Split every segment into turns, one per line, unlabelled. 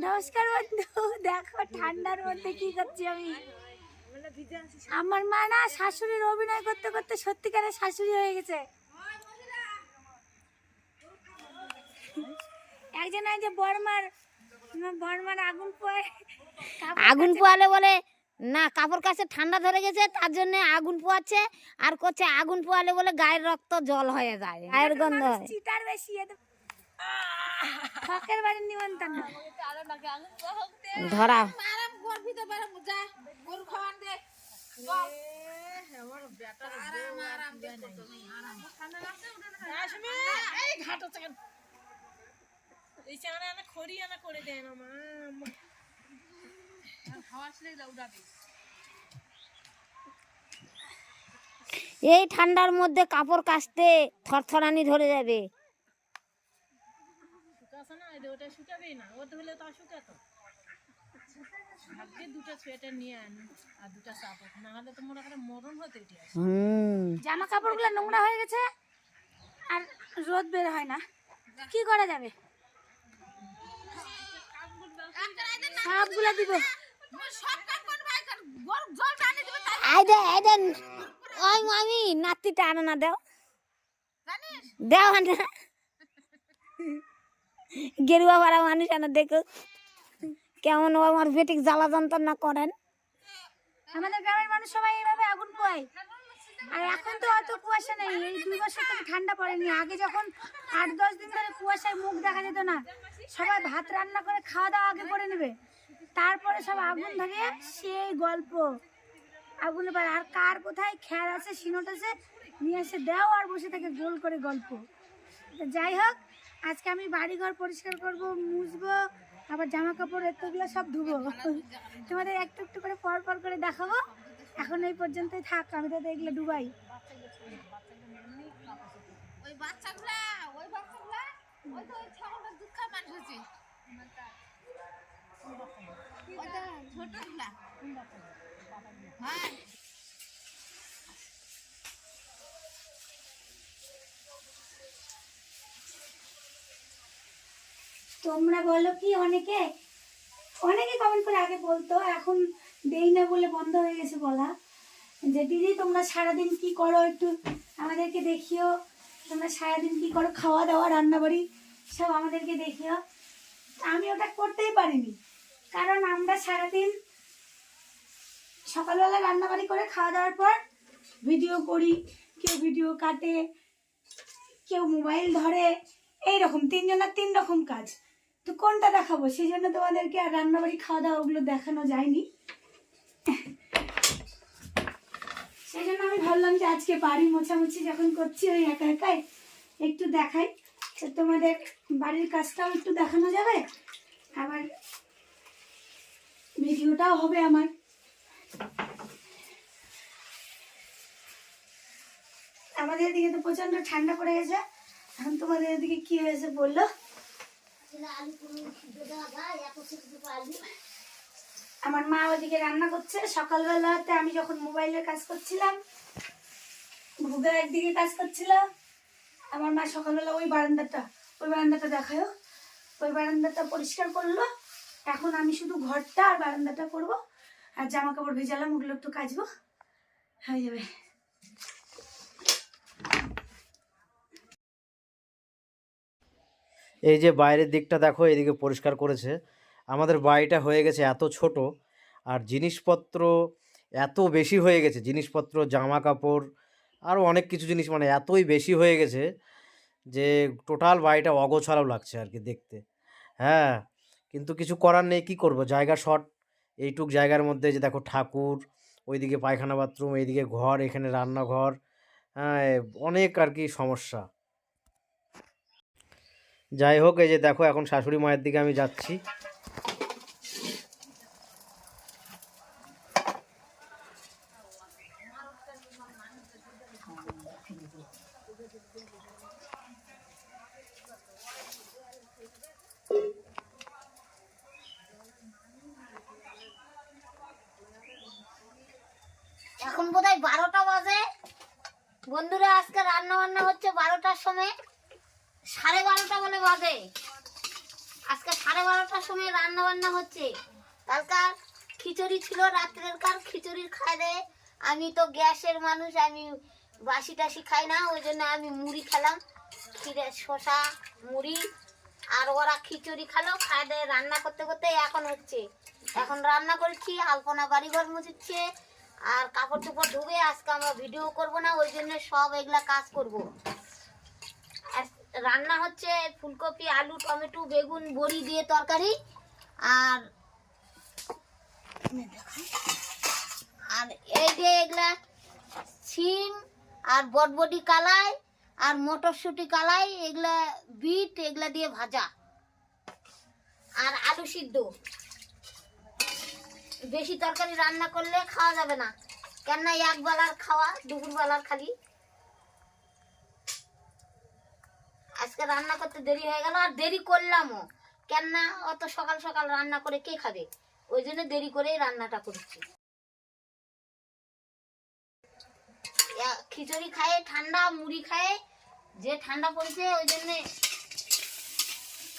নমস্কার বন্ধু, দেখো ঠান্ডার মধ্যে কি করছি আমি। আমার মা না শাশুড়ির অভিনয় করতে করতে সত্যিকারের শাশুড়ি হয়ে গেছে। একজন যে বর্মার
আগুন পোয়ালে বলে না, কাপড় কাছে ঠান্ডা ধরে গেছে তার জন্য আগুন পোয়াচ্ছে, আর করছে আগুন পোয়ালে বলে গায়ের রক্ত জল হয়ে যায়, গায়ের গন্ধ হয়।
চিটার বেশি ফকের বাড়ির নিমন্ত্রণ
ধরা এই ঠান্ডার মধ্যে কাপড় কাচতে থরথরানি ধরে যাবে।
জামা কাপড় গুলো নোংরা হয়ে গেছে আর রোদ বের হয় না, কি করা যাবে? সবগুলা দিব।
আমি নাতিটা আনো না, দেও দেও না, গেরুয়া ভাড়া মানুষ আনা, দেখো কেমন আমার বেটিক জ্বালা যন্ত্রণা করেন।
আমাদের গ্রামের মানুষ সবাই এইভাবে আগুন পোয়ায়। আর এখন তো অত কুয়াশা নেই, এই 2 বছর থেকে ঠান্ডা পড়েনি। আগে যখন 8-10 দিন ধরে কুয়াশায় মুখ দেখা যেত না, সবাই ভাত রান্না করে খাওয়া দাওয়া আগে করে নেবে, তারপরে সব আগুন ধরিয়ে সেই গল্প আগুনে পারে। আর কার কোথায় খ্যার আছে সিনোট আছে নিয়ে এসে দেও আর বসে থেকে গোল করে গল্প। যাই হোক, আজকে আমি বাড়িঘর পরিষ্কার করব, মুছবো, আবার জামা কাপড় এতগুলো সব ধুবো। তোমাদের একটু একটু করে পর পর করে দেখাবো। এখন এই পর্যন্তই থাক, আমি তো এগুলো ডুবাই। তোমরা বলো কি, অনেকে কমেন্ট করে আগে বলতো, এখন দেই না বলে বন্ধ হয়ে গেছে বলা, যে দিদি তোমরা সারাদিন কি করো, একটু আমাদেরকে দেখিও। তোমরা সারাদিন কি করো, খাওয়া দাওয়া রান্নাবাড়ি সব আমাদেরকে দেখিও। আমি ওটা করতেই পারিনি, কারণ আমরা সারাদিন সকালবেলা রান্নাবাড়ি করে খাওয়া দাওয়ার পর ভিডিও করি, কেউ ভিডিও কাটে, কেউ মোবাইল ধরে, এইরকম 3 জনের 3 রকম কাজ। তো কোনটা দেখাবো, সেই জন্য তোমাদেরকে আর রান্নাবাড়ি খাওয়া দাওয়া ওগুলো দেখানো যায়নি। সেই জন্য আমি ভাবলাম যে আজকে বাড়ি মোছামুছি যখন করছি ওই একা একাই একটু দেখাই, তো তোমাদের বাড়ির কাজটাও একটু দেখানো যাবে, আবার ভিডিওটাও হবে আমার। আমাদের এদিকে তো প্রচন্ড ঠান্ডা পড়ে গেছে। এখন তোমাদের এদিকে কি হয়েছে বললো। আমার মা ওদিকে রান্না করছে। সকালবেলাতে আমি যখন মোবাইলের কাজ করছিলাম, ভুগা একদিকে কাজ করছিল, আমার মা সকালবেলা ওই বারান্দাটা দেখায়, ওই বারান্দাটা পরিষ্কার করলো। এখন আমি শুধু ঘরটা আর বারান্দাটা করবো, আর জামা কাপড় ভেজালাম ওগুলো একটু কাচবো, হয়ে যাবে।
এই যে বাইরের দিকটা দেখো, এদিকে পরিষ্কার করেছে। আমাদের বাড়িটা হয়ে গেছে এত ছোট, আর জিনিসপত্র এত বেশি হয়ে গেছে, জিনিসপত্র জামা কাপড় আরও অনেক কিছু জিনিস, মানে এতই বেশি হয়ে গেছে যে টোটাল বাড়িটা অগোছালো লাগছে আর কি দেখতে। হ্যাঁ, কিন্তু কিছু করার নেই, কী করব, জায়গা শর্ট। এইটুক জায়গার মধ্যে যে দেখো ঠাকুর, ওইদিকে পায়খানা বাথরুম, এইদিকে ঘর, এখানে রান্নাঘর, হ্যাঁ অনেক আর কি সমস্যা। যাই হোক, এই যে দেখো এখন শাশুড়ি মায়ের দিকে আমি যাচ্ছি।
এখন বোধহয় 12টা বাজে। বন্ধুরা, আজকে রান্না বান্না হচ্ছে 12টার সময়, 12:30 বলে বাজে। আজকে 12:30টার সময় রান্না বান্না হচ্ছে। কালকার খিচুড়ি ছিল, রাত্রের কার খিচুড়ির খাই দেয়। আমি তো গ্যাসের মানুষ, আমি বাসি টাসি খাই না, ওই জন্য আমি মুড়ি খেলাম, ক্ষীরে শসা মুড়ি। আর ওরা খিচুড়ি খেলো, খাই দেয়। রান্না করতে করতে এখন হচ্ছে, এখন রান্না করেছি, আলপনা বাড়িঘর মুছছে আর কাপড় চোপড় ধুবে। আজকে আমরা ভিডিও করব না, ওই জন্য সব এগুলা কাজ করব। রান্না হচ্ছে ফুলকপি, আলু, টমেটো, বেগুন, বড়ি দিয়ে তরকারি। আর আর এই যে এগুলা সিম আর বটবটি কালাই আর মটরশুঁটি কালাই, এগুলা বিট, এগুলা দিয়ে ভাজা। আর আলু সিদ্ধ। বেশি তরকারি রান্না করলে খাওয়া যাবে না, কেননা এক বেলার খাওয়া, দুপুর বেলার খালি। আজকে রান্না করতে দেরি হয়ে গেল, আর দেরি করলামও, কেননা অত সকাল সকাল রান্না করে কে খাবে, ওই জন্য দেরি করেই রান্নাটা করছি। খিচুড়ি খায় ঠান্ডা, মুড়ি খায়, যে ঠান্ডা পড়েছে ওই জন্য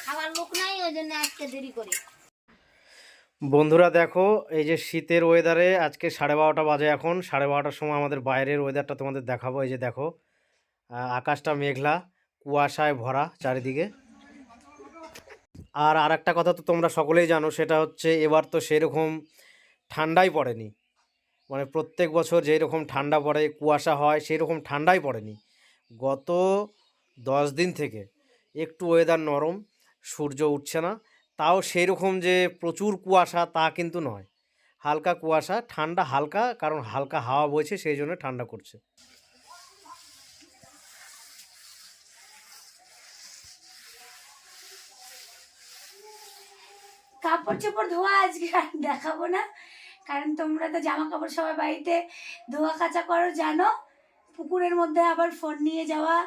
খাবার লোক নাই, ওই জন্য আজকে দেরি করে।
বন্ধুরা দেখো, এই যে শীতের ওয়েদারে আজকে 12:30 বাজে, এখন 12:30টার সময় আমাদের বাইরের ওয়েদারটা তোমাদের দেখাবো। এই যে দেখো, আকাশটা মেঘলা, কুয়াশায় ভরা চারিদিকে। আর একটা কথা তো তোমরা সকলেই জানো, সেটা হচ্ছে এবার তো সেরকম ঠান্ডাই পড়েনি। মানে প্রত্যেক বছর যেই রকম ঠান্ডা পড়ে, কুয়াশা হয়, সেই রকম ঠান্ডাই পড়েনি। গত 10 দিন থেকে একটু ওয়েদার নরম, সূর্য উঠছে না, তাও সেই রকম যে প্রচুর কুয়াশা তা কিন্তু নয়, হালকা কুয়াশা, ঠান্ডা হালকা, কারণ হালকা হাওয়া বইছে সেই জন্য ঠান্ডা করছে।
কাপড় চোপড় ধোয়া আজকে আর দেখাবো না, কারণ তোমরা তো জামা কাপড় সবাই বাড়িতে ধোয়া কাচা করো, জানো। পুকুরের মধ্যে আবার ফোন নিয়ে যাওয়া,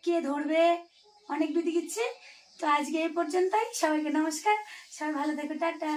কে ধরবে, অনেক বিধি কিচ্ছে। তো আজকে এই পর্যন্তই, সবাইকে নমস্কার, সবাই ভালো থেকো, টাটা।